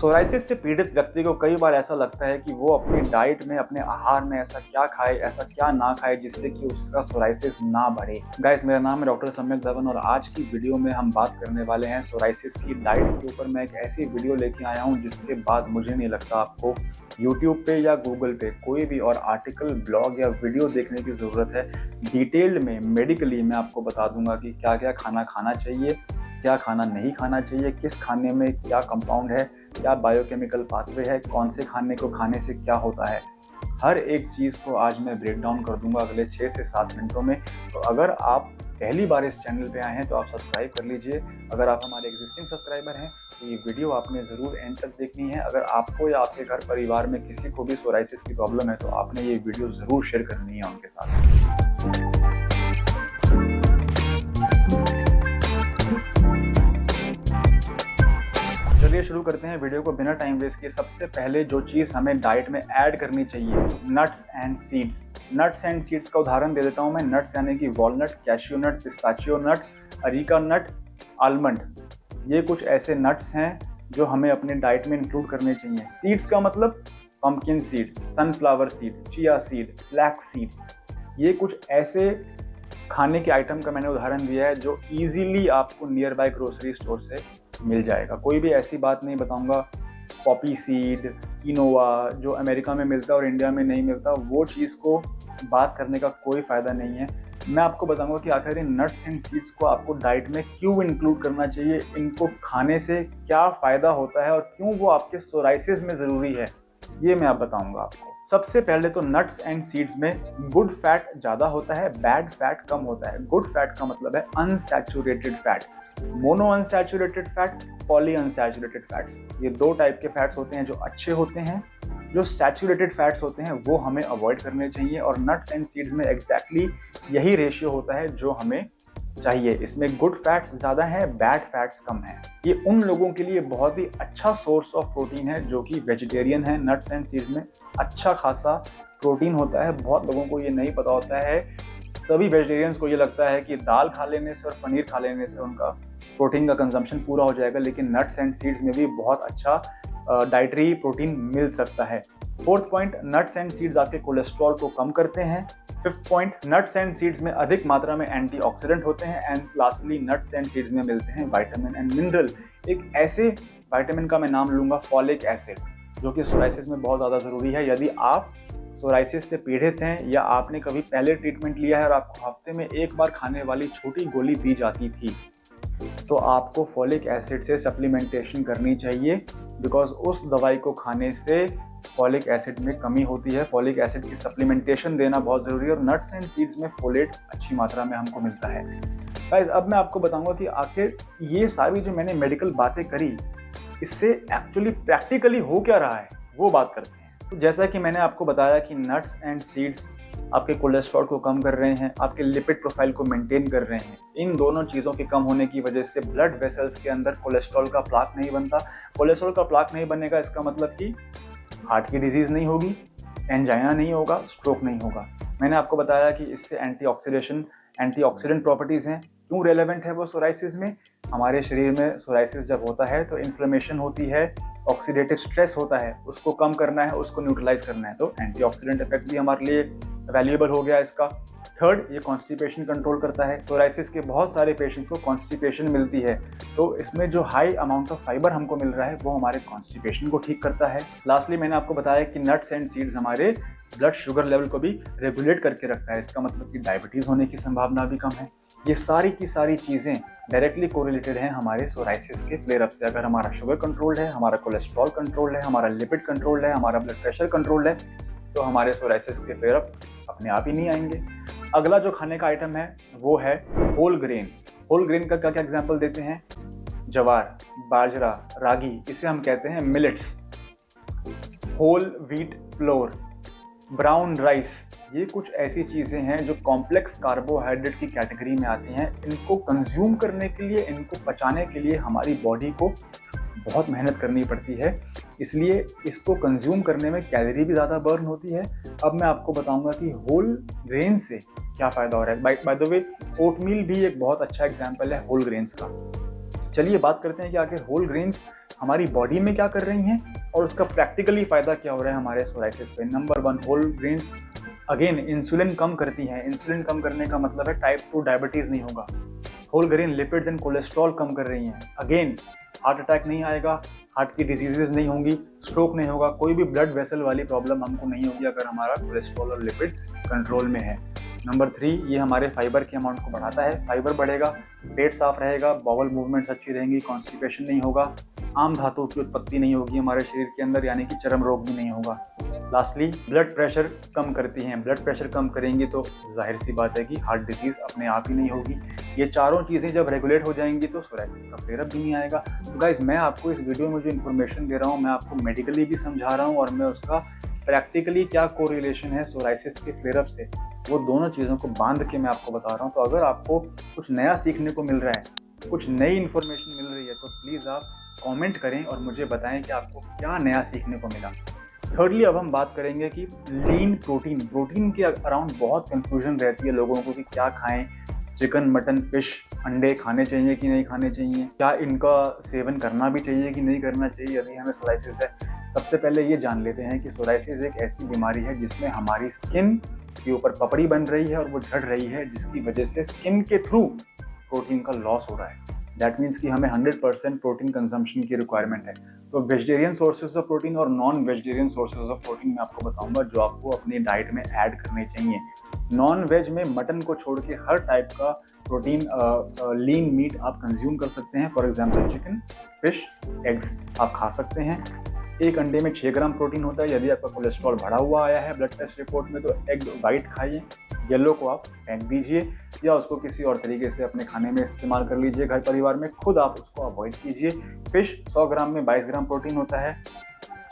Psoriasis से पीड़ित व्यक्ति को कई बार ऐसा लगता है कि वो अपनी डाइट में, अपने आहार में ऐसा क्या खाए, ऐसा क्या ना खाए जिससे कि उसका सोराइसिस ना बढ़े। गाइस, मेरा नाम है डॉक्टर सम्यक धवन और आज की वीडियो में हम बात करने वाले हैं सोराइसिस की डाइट के ऊपर। मैं एक ऐसी वीडियो लेके आया हूं जिसके बाद मुझे नहीं लगता आपको यूट्यूब पे या गूगल पे कोई भी और आर्टिकल, ब्लॉग या वीडियो देखने की ज़रूरत है। डिटेल्ड में, मेडिकली मैं आपको बता दूंगा कि क्या क्या खाना चाहिए, क्या खाना नहीं खाना चाहिए, किस खाने में क्या कंपाउंड है, क्या बायोकेमिकल पाथवे है, कौन से खाने को खाने से क्या होता है। हर एक चीज़ को आज मैं ब्रेक डाउन कर दूंगा अगले 6 से 7 मिनटों में। तो अगर आप पहली बार इस चैनल पे आए हैं तो आप सब्सक्राइब कर लीजिए। अगर आप हमारे एग्जिस्टिंग सब्सक्राइबर हैं तो ये वीडियो आपने ज़रूर एंड तक देखनी है। अगर आपको या आपके घर परिवार में किसी को भी सोराइसिस की प्रॉब्लम है तो आपने ये वीडियो ज़रूर शेयर करनी है उनके साथ। चलिए शुरू करते हैं वीडियो को बिना टाइम वेस्ट किए। सबसे पहले जो चीज़ हमें डाइट में ऐड करनी चाहिए, nuts and seeds. Nuts and seeds का उदाहरण दे देता हूं मैं। नट्स यानी कि वॉलनट, कैशियो नट, पिस्ताचियो नट, अरीका नट, आलमंड, ये कुछ ऐसे नट्स हैं जो हमें अपने डाइट में इंक्लूड करने चाहिए। सीड्स का मतलब pumpkin seed, sunflower seed, chia seed, flax seed, ये कुछ ऐसे खाने के आइटम का मैंने उदाहरण दिया है जो इजीली आपको नियर बाय ग्रोसरी स्टोर से मिल जाएगा। कोई भी ऐसी बात नहीं बताऊंगा पॉपी सीड, किनोवा जो अमेरिका में मिलता है और इंडिया में नहीं मिलता, वो चीज़ को बात करने का कोई फ़ायदा नहीं है। मैं आपको बताऊंगा कि आखिर इन नट्स एंड सीड्स को आपको डाइट में क्यों इंक्लूड करना चाहिए, इनको खाने से क्या फ़ायदा होता है और क्यों वो आपके सोराइसिस में ज़रूरी है, ये मैं आप बताऊंगा आपको। सबसे पहले तो नट्स एंड सीड्स में गुड फैट ज़्यादा होता है, बैड फैट कम होता है। गुड फैट का मतलब है unsaturated fat, mono unsaturated fat, poly unsaturated fats. ये दो टाइप के फैट्स होते हैं जो अच्छे होते हैं। जो सैचुरेटेड फैट्स होते हैं वो हमें अवॉइड करने चाहिए और नट्स एंड सीड्स में एग्जैक्टली यही रेशियो होता है जो हमें चाहिए। इसमें गुड फैट्स ज़्यादा हैं, बैड फैट्स कम हैं। ये उन लोगों के लिए बहुत ही अच्छा सोर्स ऑफ प्रोटीन है जो कि वेजिटेरियन है। नट्स एंड सीड्स में अच्छा खासा प्रोटीन होता है। बहुत लोगों को ये नहीं पता होता है। सभी वेजिटेरियंस को ये लगता है कि दाल खा लेने से और पनीर खा लेने से उनका प्रोटीन का कंजम्पशन पूरा हो जाएगा, लेकिन नट्स एंड सीड्स में भी बहुत अच्छा डाइटरी प्रोटीन मिल सकता है। Fourth point, nuts and seeds आपके कोलेस्ट्रॉल को कम करते हैं। Fifth point, nuts and seeds में अधिक मात्रा में एंटीऑक्सीडेंट होते हैं। And lastly, nuts and seeds में मिलते हैं विटामिन एंड मिनरल। एक ऐसे विटामिन का मैं नाम लूँगा फॉलिक एसिड, जो कि सोराइसिस में बहुत ज़्यादा ज़रूरी है। यदि आप सोराइसिस से पीड़ित हैं या आपने कभी पहले ट्रीटमेंट लिया है और आपको हफ्ते में एक बार खाने वाली छोटी गोली दी जाती थी, तो आपको फॉलिक एसिड से सप्लीमेंटेशन करनी चाहिए, बिकॉज उस दवाई को खाने से फॉलिक एसिड में कमी होती है। फॉलिक एसिड की सप्लीमेंटेशन देना बहुत ज़रूरी है और नट्स एंड सीड्स में फोलेट अच्छी मात्रा में हमको मिलता है। गाइस, अब मैं आपको बताऊंगा कि आखिर ये सारी जो मैंने मेडिकल बातें करी, इससे एक्चुअली प्रैक्टिकली हो क्या रहा है, वो बात करते हैं। तो जैसा कि मैंने आपको बताया कि नट्स एंड सीड्स आपके कोलेस्ट्रॉल को कम कर रहे हैं, आपके लिपिड प्रोफाइल को मेंटेन कर रहे हैं। इन दोनों चीज़ों के कम होने की वजह से ब्लड वेसल्स के अंदर कोलेस्ट्रॉल का प्लाक नहीं बनता। कोलेस्ट्रॉल का प्लाक नहीं बनेगा, इसका मतलब कि हार्ट की डिजीज़ नहीं होगी, एंजाइना नहीं होगा, स्ट्रोक नहीं होगा। मैंने आपको बताया कि इससे एंटीऑक्सीडेंट प्रॉपर्टीज़ हैं। क्यों रेलेवेंट है वो सोराइसिस में? हमारे शरीर में सोराइसिस जब होता है तो इन्फ्लेमेशन होती है, ऑक्सीडेटिव स्ट्रेस होता है, उसको कम करना है, उसको न्यूट्रलाइज करना है। तो एंटीऑक्सीडेंट इफेक्ट भी हमारे लिए वैल्यूएबल हो गया इसका। थर्ड, ये कॉन्स्टिपेशन कंट्रोल करता है। सोराइसिस के बहुत सारे पेशेंट्स को कॉन्स्टिपेशन मिलती है, तो इसमें जो हाई अमाउंट ऑफ फाइबर हमको मिल रहा है वो हमारे कॉन्स्टिपेशन को ठीक करता है। लास्टली, मैंने आपको बताया कि नट्स एंड सीड्स हमारे ब्लड शुगर लेवल को भी रेगुलेट करके रखता है। इसका मतलब कि डायबिटीज़ होने की संभावना भी कम है। ये सारी की सारी चीज़ें डायरेक्टली कोरिलेटेड हैं हमारे सोराइसिस के फ्लेयर अप से। अगर हमारा शुगर कंट्रोल है, हमारा कोलेस्ट्रॉल कंट्रोल है, हमारा लिपिड कंट्रोल है, हमारा ब्लड प्रेशर कंट्रोल है, तो हमारे सोराइसिस के फ्लेयर अप अपने आप ही नहीं आएंगे। अगला जो खाने का आइटम है वो है होल ग्रेन। होल ग्रेन का क्या क्या एग्जाम्पल देते हैं? जवार, बाजरा, रागी, इसे हम कहते हैं millets. Whole wheat flour, brown rice, ये कुछ ऐसी चीज़ें हैं जो कॉम्प्लेक्स कार्बोहाइड्रेट की कैटेगरी में आती हैं। इनको कंज्यूम करने के लिए, इनको पचाने के लिए हमारी बॉडी को बहुत मेहनत करनी पड़ती है, इसलिए इसको कंज्यूम करने में कैलोरी भी ज़्यादा बर्न होती है। अब मैं आपको बताऊंगा कि होल ग्रेन से क्या फ़ायदा हो रहा है। बाय द वे, ओटमील भी एक बहुत अच्छा एग्जाम्पल है होल ग्रेन्स का। चलिए बात करते हैं कि आखिर होल ग्रेन्स हमारी बॉडी में क्या कर रही हैं और उसका प्रैक्टिकली फायदा क्या हो रहा है हमारे सोराइसिस पे। Number 1, whole grains again insulin कम करती हैं। इंसुलिन कम करने का मतलब है टाइप 2 डायबिटीज नहीं होगा। Whole grain lipids and cholesterol कम कर रही हैं। अगेन हार्ट अटैक नहीं आएगा, हार्ट की डिजीजेस नहीं होंगी, स्ट्रोक नहीं होगा, कोई भी ब्लड वेसल वाली प्रॉब्लम हमको नहीं होगी अगर हमारा कोलेस्ट्रॉल और लिपिड कंट्रोल में है। नंबर 3, ये हमारे फाइबर के अमाउंट को बढ़ाता है। फाइबर बढ़ेगा, पेट साफ रहेगा, बाउल मूवमेंट्स अच्छी रहेंगी, कॉन्स्टिपेशन नहीं होगा, आम धातुओं की उत्पत्ति नहीं होगी हमारे शरीर के अंदर, यानी कि चर्म रोग भी नहीं होगा। लास्टली ब्लड प्रेशर कम करती हैं। ब्लड प्रेशर कम करेंगी तो जाहिर सी बात है कि हार्ट डिजीज अपने आप ही नहीं होगी। ये चारों चीज़ें जब रेगुलेट हो जाएंगी तो सोराइसिस का फ्लेयर अप भी नहीं आएगा। तो गाइज, मैं आपको इस वीडियो में जो इन्फॉर्मेशन दे रहा हूँ, मैं आपको मेडिकली भी समझा रहा हूँ और मैं उसका प्रैक्टिकली क्या कोरिलेशन है सोराइसिस के फ्लेयर अप से, वो दोनों चीज़ों को बांध के मैं आपको बता रहा हूँ। तो अगर आपको कुछ नया सीखने को मिल रहा है, कुछ नई इन्फॉर्मेशन मिल रही है, तो प्लीज़ आप कमेंट करें और मुझे बताएं कि आपको क्या नया सीखने को मिला। थर्डली अब हम बात करेंगे कि लीन प्रोटीन के अराउंड बहुत कंफ्यूजन रहती है लोगों को कि क्या खाएं, चिकन, मटन, फिश, अंडे खाने चाहिए कि नहीं खाने चाहिए, क्या इनका सेवन करना भी चाहिए कि नहीं करना चाहिए यदि हमें सोराइसिस है। सबसे पहले ये जान लेते हैं कि सोराइसिस एक ऐसी बीमारी है जिसमें हमारी स्किन के ऊपर पपड़ी बन रही है और वो झड़ रही है, जिसकी वजह से स्किन के थ्रू प्रोटीन का लॉस हो रहा है। दैट मीन्स कि हमें 100% प्रोटीन कंजम्पशन की रिक्वायरमेंट है। तो वेजिटेरियन सोर्सेज ऑफ प्रोटीन और non vegetarian sources of protein मैं आपको बताऊंगा जो आपको अपनी डाइट में ऐड करने चाहिए। नॉन वेज में मटन को छोड़ के हर टाइप का प्रोटीन लीन मीट आप कंज्यूम कर सकते हैं। For example chicken, fish, eggs आप खा सकते हैं। एक अंडे में 6 ग्राम प्रोटीन होता है। यदि आपका कोलेस्ट्रॉल बढ़ा हुआ आया है ब्लड टेस्ट रिपोर्ट में तो एग वाइट खाइए, येलो को आप फेंक दीजिए या उसको किसी और तरीके से अपने खाने में इस्तेमाल कर लीजिए। घर परिवार में खुद आप उसको अवॉइड कीजिए। फिश 100 ग्राम में 22 ग्राम प्रोटीन होता है।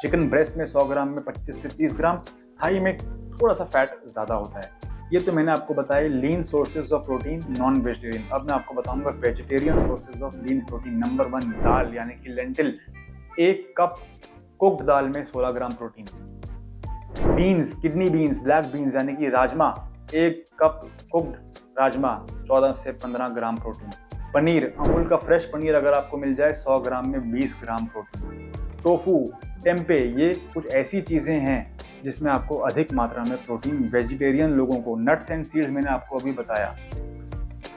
चिकन ब्रेस्ट में 100 ग्राम में 25 से 30 ग्राम, थाई में थोड़ा सा फैट ज़्यादा होता है। ये तो मैंने आपको बताया lean sources of protein non vegetarian. अब मैं आपको बताऊंगा vegetarian sources of lean protein. Number 1, दाल यानी कि लेंटिल, 1 कप कुक्ड दाल में 16 gram protein. Beans, kidney beans, black beans यानी कि राजमा, 1 कप कुक्ड राजमा 14 से 15 ग्राम प्रोटीन। पनीर, अमूल का फ्रेश पनीर अगर आपको मिल जाए 100 ग्राम में 20 ग्राम प्रोटीन। टोफू, टेम्पे, ये कुछ ऐसी चीज़ें हैं जिसमें आपको अधिक मात्रा में प्रोटीन वेजिटेरियन लोगों को, नट्स एंड सीड्स मैंने आपको अभी बताया,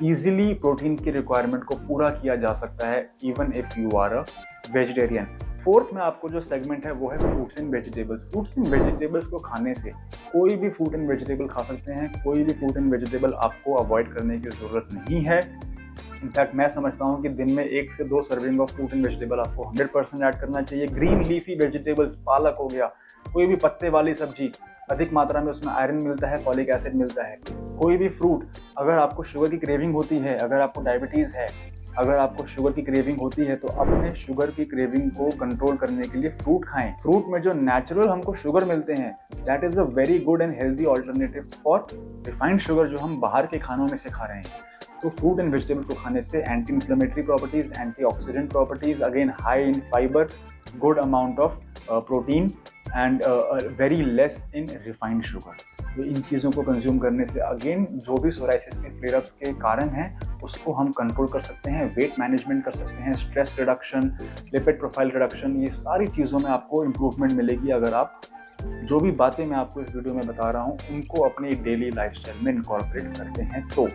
इजीली प्रोटीन की रिक्वायरमेंट को पूरा किया जा सकता है even if you are a vegetarian. Fourth में आपको जो सेगमेंट है वो है fruits and vegetables. Fruits and vegetables को खाने से कोई भी फ्रूट एंड वेजिटेबल खा सकते हैं, कोई भी फ्रूट एंड वेजिटेबल आपको अवॉइड करने की ज़रूरत नहीं है। इनफैक्ट मैं समझता हूँ कि दिन में 1 से 2 serving of fruit and vegetable आपको 100% ऐड करना चाहिए। ग्रीन लीफी वेजिटेबल्स, पालक हो गया, कोई भी पत्ते वाली सब्जी, अधिक मात्रा में उसमें आयरन मिलता है, फॉलिक एसिड मिलता है। कोई भी फ्रूट, अगर आपको शुगर की क्रेविंग होती है, अगर आपको डायबिटीज़ है, अगर आपको शुगर की क्रेविंग होती है तो अपने शुगर की क्रेविंग को कंट्रोल करने के लिए फ्रूट खाएं। फ्रूट में जो नेचुरल हमको शुगर मिलते हैं that is a very good and healthy alternative for refined sugar जो हम बाहर के खानों में से खा रहे हैं। तो फ्रूट एंड वेजिटेबल को खाने से anti inflammatory properties, antioxidant properties, again high in fibre, good amount of protein and very less in refined sugar. तो इन चीज़ों को कंज्यूम करने से अगेन जो भी सोराइसिस के फ्लेयर अप्स के कारण हैं उसको हम कंट्रोल कर सकते हैं, वेट मैनेजमेंट कर सकते हैं, stress reduction, lipid profile reduction, ये सारी चीज़ों में आपको इम्प्रूवमेंट मिलेगी अगर आप जो भी बातें मैं आपको इस वीडियो में बता रहा हूँ उनको अपनी डेली लाइफस्टाइल में इनकॉर्पोरेट करते हैं। तो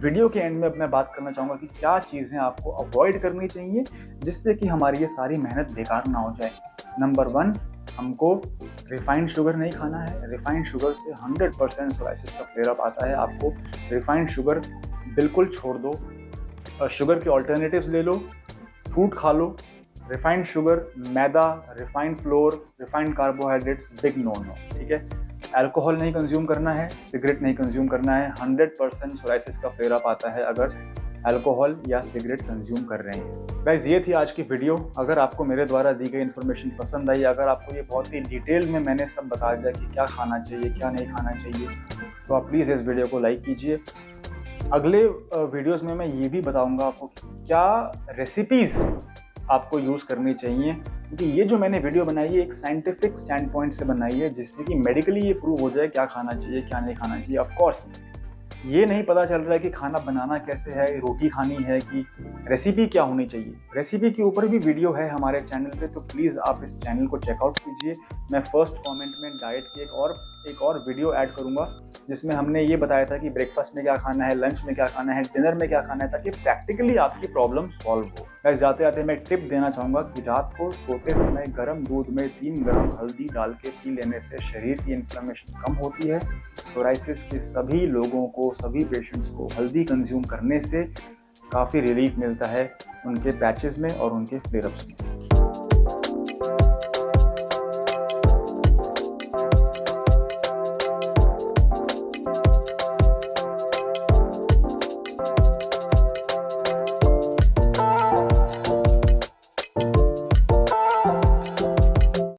वीडियो के एंड में अब मैं बात करना चाहूँगा कि क्या चीज़ें आपको अवॉइड करनी चाहिए जिससे कि हमारी ये सारी मेहनत बेकार ना हो जाए। नंबर 1, हमको रिफाइंड शुगर नहीं खाना है। रिफाइंड शुगर से 100% सोराइसिस का फ्लेयर अप आता है। आपको रिफाइंड शुगर बिल्कुल छोड़ दो, शुगर के ऑल्टरनेटिव्स ले लो, फ्रूट खा लो। रिफाइंड शुगर, मैदा, refined flour, refined carbohydrates, big no no, ठीक है। अल्कोहल नहीं कंज्यूम करना है, सिगरेट नहीं कंज्यूम करना है। 100% सोराइसिस का फ्लेयर अप आता है अगर अल्कोहल या सिगरेट कंज्यूम कर रहे हैं। गाइस, ये थी आज की वीडियो। अगर आपको मेरे द्वारा दी गई इन्फॉर्मेशन पसंद आई, अगर आपको ये बहुत ही डिटेल में मैंने सब बता दिया कि क्या खाना चाहिए, क्या नहीं खाना चाहिए, तो आप प्लीज़ इस वीडियो को लाइक कीजिए। अगले वीडियोस में मैं ये भी बताऊंगा आपको क्या रेसिपीज़ आपको यूज़ करनी चाहिए, क्योंकि ये जो मैंने वीडियो बनाई है एक साइंटिफिक स्टैंड पॉइंट से बनाई है जिससे कि मेडिकली ये प्रूव हो जाए क्या खाना चाहिए, क्या नहीं खाना चाहिए। ऑफ कोर्स ये नहीं पता चल रहा है कि खाना बनाना कैसे है, रोटी खानी है कि रेसिपी क्या होनी चाहिए। रेसिपी के ऊपर भी वीडियो है हमारे चैनल पे, तो प्लीज़ आप इस चैनल को चेकआउट कीजिए। मैं फर्स्ट कमेंट में डाइट की एक और वीडियो ऐड करूंगा जिसमें हमने ये बताया था कि ब्रेकफास्ट में क्या खाना है, लंच में क्या खाना है, डिनर में क्या खाना है, ताकि प्रैक्टिकली आपकी प्रॉब्लम सॉल्व हो। मैं जाते जाते मैं टिप देना चाहूँगा कि रात को सोते समय गर्म दूध में 3 ग्राम हल्दी डाल के पी लेने से शरीर की इन्फ्लेमेशन कम होती है। सोराइसिस के सभी लोगों को, सभी पेशेंट्स को हल्दी कंज्यूम करने से काफ़ी रिलीफ मिलता है उनके पैचेस में और उनके फ्लेयरअप्स में।